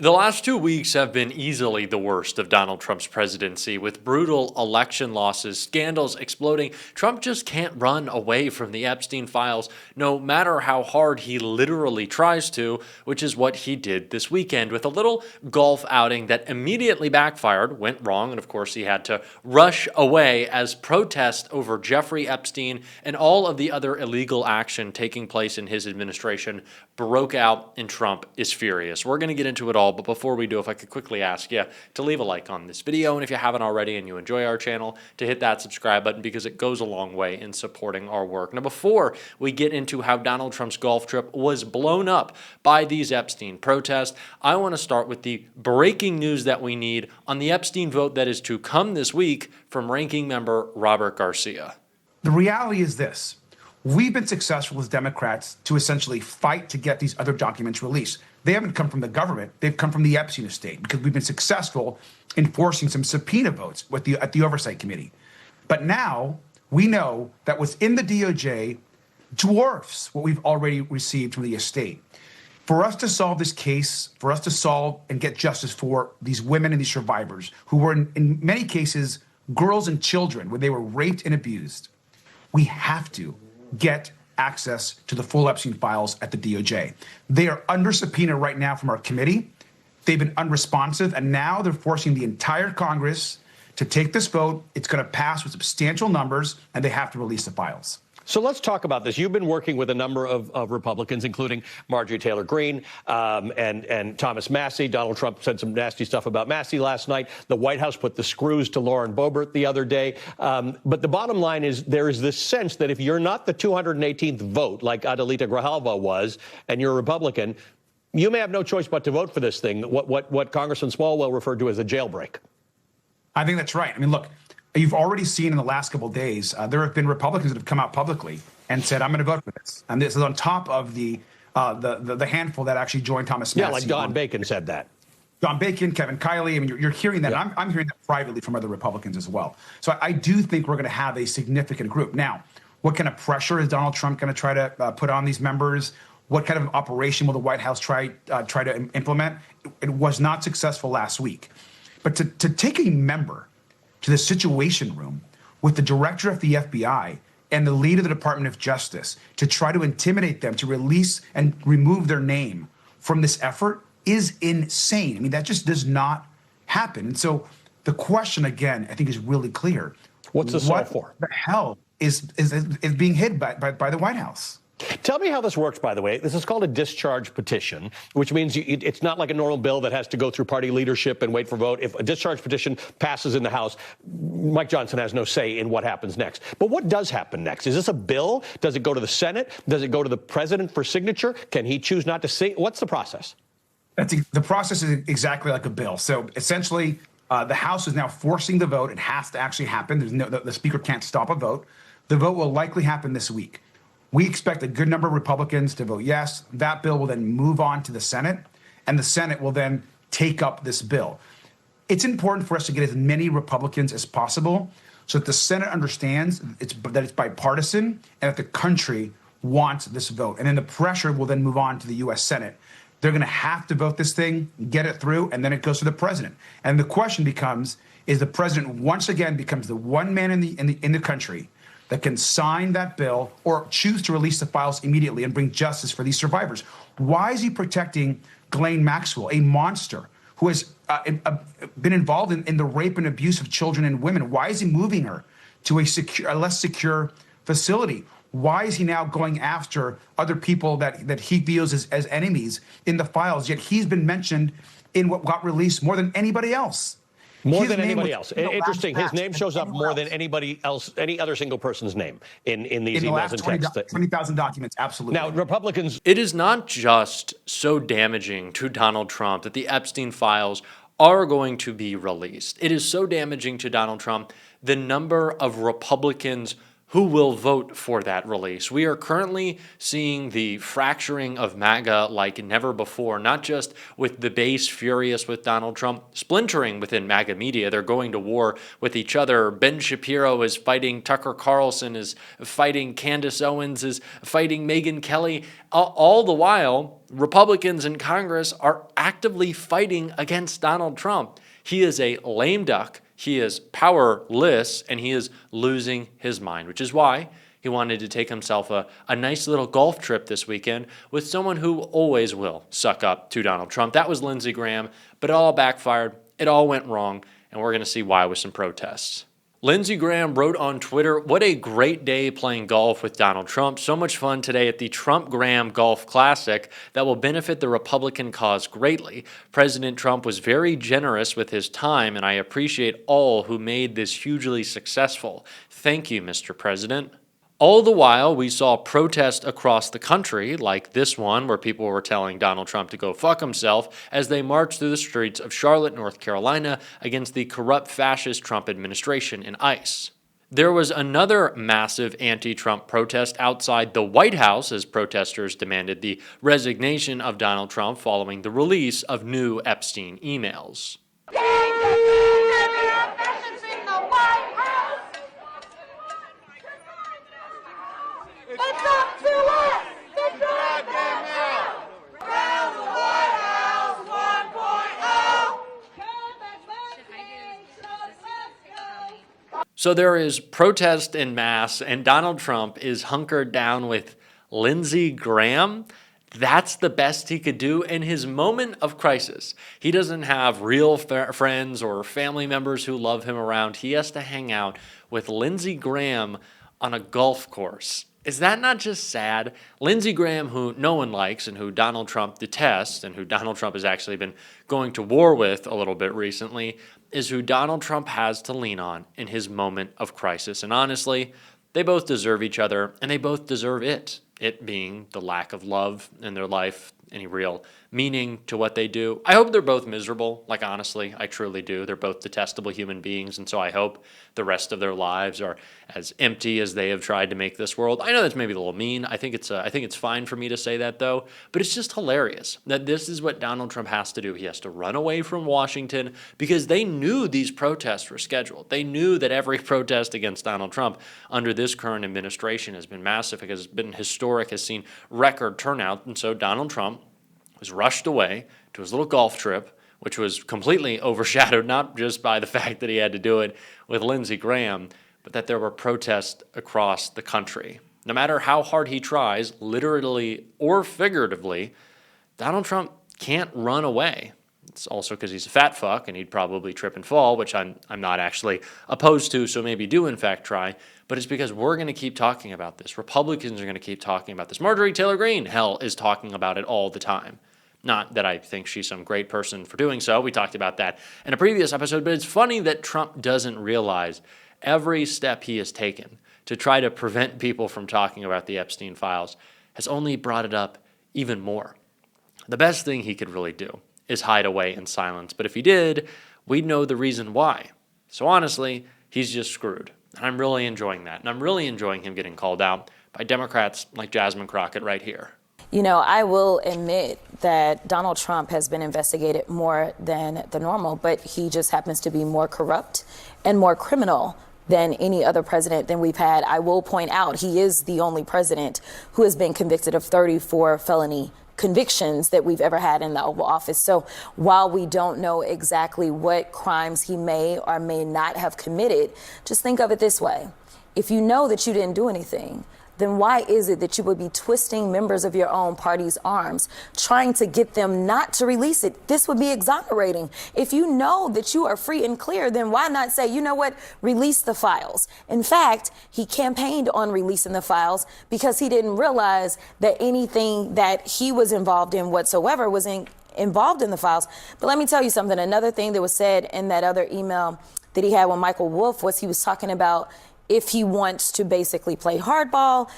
The last 2 weeks have been easily the worst of Donald Trump's presidency, with brutal election losses, scandals exploding. Trump just can't run away from the Epstein files, no matter how hard he literally tries to, which is what he did this weekend with a little golf outing that immediately backfired, went wrong, and of course he had to rush away as protest over Jeffrey Epstein and all of the other illegal action taking place in his administration broke out, and Trump is furious. We're going to get into it all. But before we do, if I could quickly ask you to leave a like on this video, and if you haven't already and you enjoy our channel, to hit that subscribe button because it goes a long way in supporting our work. Now, before we get into how Donald Trump's golf trip was blown up by these Epstein protests, I want to start with the breaking news that we need on the Epstein vote that is to come this week from Ranking Member Robert Garcia. The reality is this. We've been successful as Democrats to essentially fight to get these other documents released. They haven't come from the government. They've come from the Epstein estate because we've been successful in forcing some subpoena votes at the Oversight Committee. But now we know that what's in the DOJ dwarfs what we've already received from the estate. For us to solve this case, for us to solve and get justice for these women and these survivors who were in many cases girls and children when they were raped and abused, we have to get access to the full Epstein files at the DOJ. They are under subpoena right now from our committee. They've been unresponsive, and now they're forcing the entire Congress to take this vote. It's going to pass with substantial numbers, and they have to release the files. So let's talk about this. You've been working with a number of Republicans, including Marjorie Taylor Greene and Thomas Massie. Donald Trump said some nasty stuff about Massie last night. The White House put the screws to Lauren Boebert the other day. But the bottom line is there is this sense that if you're not the 218th vote, like Adelita Grijalva was, and you're a Republican, you may have no choice but to vote for this thing, what Congressman Swalwell referred to as a jailbreak. I think that's right. I mean, look, you've already seen in the last couple of days, there have been Republicans that have come out publicly and said, I'm going to vote for this. And this is on top of the handful that actually joined Thomas Massie. Yeah, like John Bacon said that. John Bacon, Kevin Kiley. I mean, you're hearing that. Yeah. I'm hearing that privately from other Republicans as well. So I do think we're going to have a significant group. Now, what kind of pressure is Donald Trump going to try to put on these members? What kind of operation will the White House try to implement? It was not successful last week. But to take a member to the Situation Room with the director of the FBI and the lead of the Department of Justice to try to intimidate them to release and remove their name from this effort is insane. I mean, that just does not happen. And so the question, again, I think is really clear. What's this all for? What the hell is being hid by the White House? Tell me how this works, by the way. This is called a discharge petition, which means it's not like a normal bill that has to go through party leadership and wait for vote. If a discharge petition passes in the House, Mike Johnson has no say in what happens next. But what does happen next? Is this a bill? Does it go to the Senate? Does it go to the president for signature? Can he choose not to say? What's the process? The process is exactly like a bill. So essentially, the House is now forcing the vote. It has to actually happen. The Speaker can't stop a vote. The vote will likely happen this week. We expect a good number of Republicans to vote yes. That bill will then move on to the Senate, and the Senate will then take up this bill. It's important for us to get as many Republicans as possible so that the Senate understands that it's bipartisan and that the country wants this vote. And then the pressure will then move on to the U.S. Senate. They're going to have to vote this thing, get it through, and then it goes to the president. And the question becomes, is the president once again becomes the one man in the country that can sign that bill or choose to release the files immediately and bring justice for these survivors? Why is he protecting Ghislaine Maxwell, a monster who has been involved in the rape and abuse of children and women? Why is he moving her to a less secure facility? Why is he now going after other people that he feels as enemies in the files? Yet he's been mentioned in what got released more than anybody else. More than anybody else. Interesting. His name shows up more than anybody else, any other single person's name in these emails and texts. 20,000 documents, absolutely. Now, Republicans. It is not just so damaging to Donald Trump that the Epstein files are going to be released. It is so damaging to Donald Trump, the number of Republicans who will vote for that release. We are currently seeing the fracturing of MAGA like never before, not just with the base furious with Donald Trump, splintering within MAGA media. They're going to war with each other. Ben Shapiro is fighting Tucker Carlson, is fighting Candace Owens, is fighting Megyn Kelly. All the while, Republicans in Congress are actively fighting against Donald Trump. He is a lame duck. He is powerless, and he is losing his mind, which is why he wanted to take himself a nice little golf trip this weekend with someone who always will suck up to Donald Trump. That was Lindsey Graham, but it all backfired. It all went wrong, and we're going to see why with some protests. Lindsey Graham wrote on Twitter, "What a great day playing golf with Donald Trump. So much fun today at the Trump-Graham Golf Classic that will benefit the Republican cause greatly. President Trump was very generous with his time, and I appreciate all who made this hugely successful. Thank you, Mr. President." All the while, we saw protests across the country, like this one, where people were telling Donald Trump to go fuck himself as they marched through the streets of Charlotte, North Carolina, against the corrupt fascist Trump administration and ICE. There was another massive anti-Trump protest outside the White House as protesters demanded the resignation of Donald Trump following the release of new Epstein emails. It's up to us! It's goddamn now! Round the White House 1.0! So there is protest en masse, and Donald Trump is hunkered down with Lindsey Graham. That's the best he could do in his moment of crisis. He doesn't have real friends or family members who love him around. He has to hang out with Lindsey Graham on a golf course. Is that not just sad? Lindsey Graham, who no one likes and who Donald Trump detests and who Donald Trump has actually been going to war with a little bit recently, is who Donald Trump has to lean on in his moment of crisis. And honestly, they both deserve each other, and they both deserve it. It being the lack of love in their life, any real meaning to what they do. I hope they're both miserable. Like, honestly, I truly do. They're both detestable human beings, and so I hope the rest of their lives are as empty as they have tried to make this world. I know that's maybe a little mean. I think it's fine for me to say that, though, but it's just hilarious that this is what Donald Trump has to do. He has to run away from Washington because they knew these protests were scheduled. They knew that every protest against Donald Trump under this current administration has been massive, has been historic, has seen record turnout, and so Donald Trump was rushed away to his little golf trip, which was completely overshadowed not just by the fact that he had to do it with Lindsey Graham, but that there were protests across the country. No matter how hard he tries, literally or figuratively, Donald Trump can't run away. It's also because he's a fat fuck and he'd probably trip and fall, which I'm not actually opposed to, so maybe do in fact try. But it's because we're going to keep talking about this. Republicans are going to keep talking about this. Marjorie Taylor Greene, hell, is talking about it all the time. Not that I think she's some great person for doing so. We talked about that in a previous episode, but it's funny that Trump doesn't realize every step he has taken to try to prevent people from talking about the Epstein files has only brought it up even more. The best thing he could really do is hide away in silence. But if he did, we'd know the reason why. So honestly, he's just screwed. And I'm really enjoying that. And I'm really enjoying him getting called out by Democrats like Jasmine Crockett right here. You know, I will admit that Donald Trump has been investigated more than the normal, but he just happens to be more corrupt and more criminal than any other president than we've had. I will point out he is the only president who has been convicted of 34 felony convictions that we've ever had in the Oval Office. So while we don't know exactly what crimes he may or may not have committed, just think of it this way. If you know that you didn't do anything, then why is it that you would be twisting members of your own party's arms, trying to get them not to release it? This would be exonerating. If you know that you are free and clear, then why not say, you know what, release the files? In fact, he campaigned on releasing the files because he didn't realize that anything that he was involved in whatsoever was involved in the files. But let me tell you something. Another thing that was said in that other email that he had with Michael Wolff was he was talking about if he wants to basically play hardball,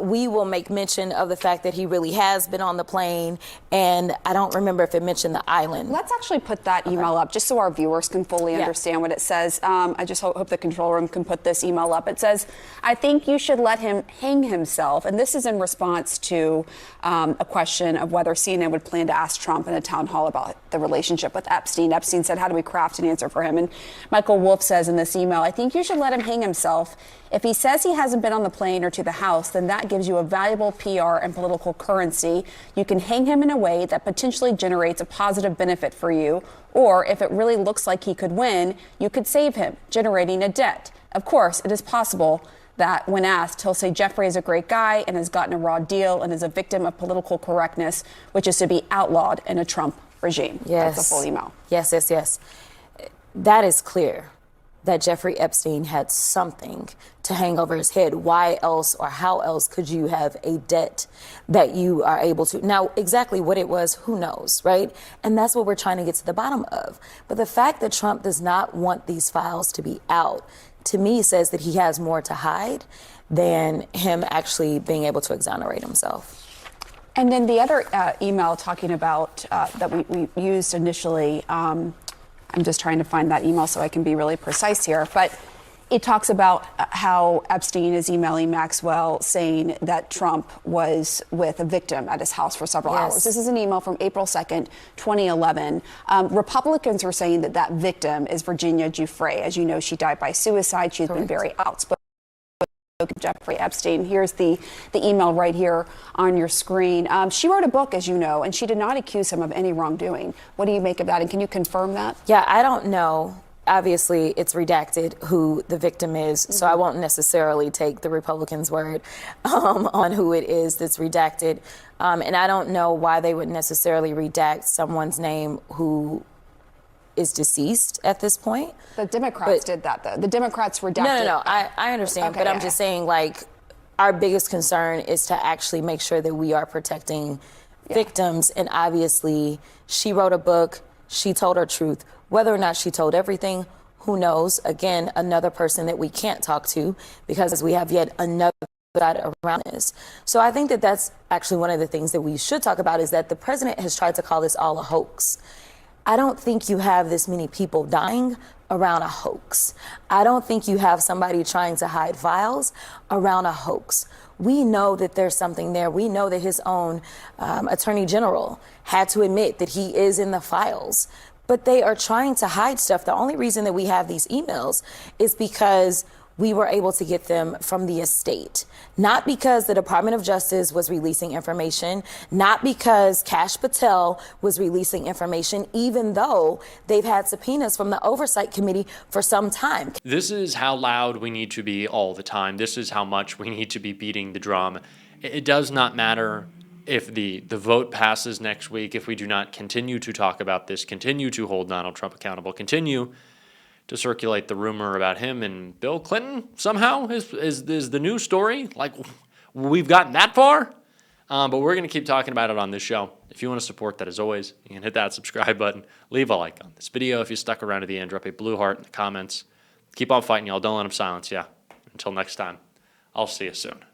we will make mention of the fact that he really has been on the plane. And I don't remember if it mentioned the island. Let's actually put that email up just so our viewers can fully understand what it says. I just hope the control room can put this email up. It says, I think you should let him hang himself. And this is in response to a question of whether CNN would plan to ask Trump in a town hall about the relationship with Epstein. Epstein said, how do we craft an answer for him? And Michael Wolff says in this email, I think you should let him hang himself. If he says he hasn't been on the plane or to the House, then that gives you a valuable PR and political currency. You can hang him in a way that potentially generates a positive benefit for you. Or if it really looks like he could win, you could save him, generating a debt. Of course, it is possible that when asked, he'll say Jeffrey is a great guy and has gotten a raw deal and is a victim of political correctness, which is to be outlawed in a Trump regime. Yes. That's a full email. Yes, yes, yes. That is clear that Jeffrey Epstein had something to hang over his head. Why else or how else could you have a debt that you are able to? Now, exactly what it was, who knows, right? And that's what we're trying to get to the bottom of. But the fact that Trump does not want these files to be out, to me, says that he has more to hide than him actually being able to exonerate himself. And then the other email talking about that we used initially, I'm just trying to find that email so I can be really precise here. But it talks about how Epstein is emailing Maxwell saying that Trump was with a victim at his house for several hours. This is an email from April 2nd, 2011. Republicans are saying that that victim is Virginia Giuffre. As you know, she died by suicide. She's been very outspoken. Jeffrey Epstein. Here's the email right here on your screen. She wrote a book, as you know, and she did not accuse him of any wrongdoing. What do you make of that? And can you confirm that? Yeah, I don't know. Obviously, it's redacted who the victim is, so I won't necessarily take the Republicans' word on who it is that's redacted. And I don't know why they would necessarily redact someone's name who is deceased at this point. The Democrats did that, though. The Democrats redacted. No. I understand. Okay, but I'm just saying, like, our biggest concern is to actually make sure that we are protecting victims. And obviously, she wrote a book. She told her truth. Whether or not she told everything, who knows? Again, another person that we can't talk to because we have yet another side around this. So I think that that's actually one of the things that we should talk about, is that the president has tried to call this all a hoax. I don't think you have this many people dying around a hoax. I don't think you have somebody trying to hide files around a hoax. We know that there's something there. We know that his own attorney general had to admit that he is in the files. But they are trying to hide stuff. The only reason that we have these emails is because we were able to get them from the estate. Not because the Department of Justice was releasing information, not because Kash Patel was releasing information, even though they've had subpoenas from the Oversight Committee for some time. This is how loud we need to be all the time. This is how much we need to be beating the drum. It does not matter if the vote passes next week, if we do not continue to talk about this, continue to hold Donald Trump accountable, continue to circulate the rumor about him and Bill Clinton somehow is the new story. Like, we've gotten that far, but we're going to keep talking about it on this show. If you want to support that, as always, you can hit that subscribe button, leave a like on this video. If you stuck around to the end, drop a blue heart in the comments. Keep on fighting, y'all. Don't let them silence you. Until next time, I'll see you soon.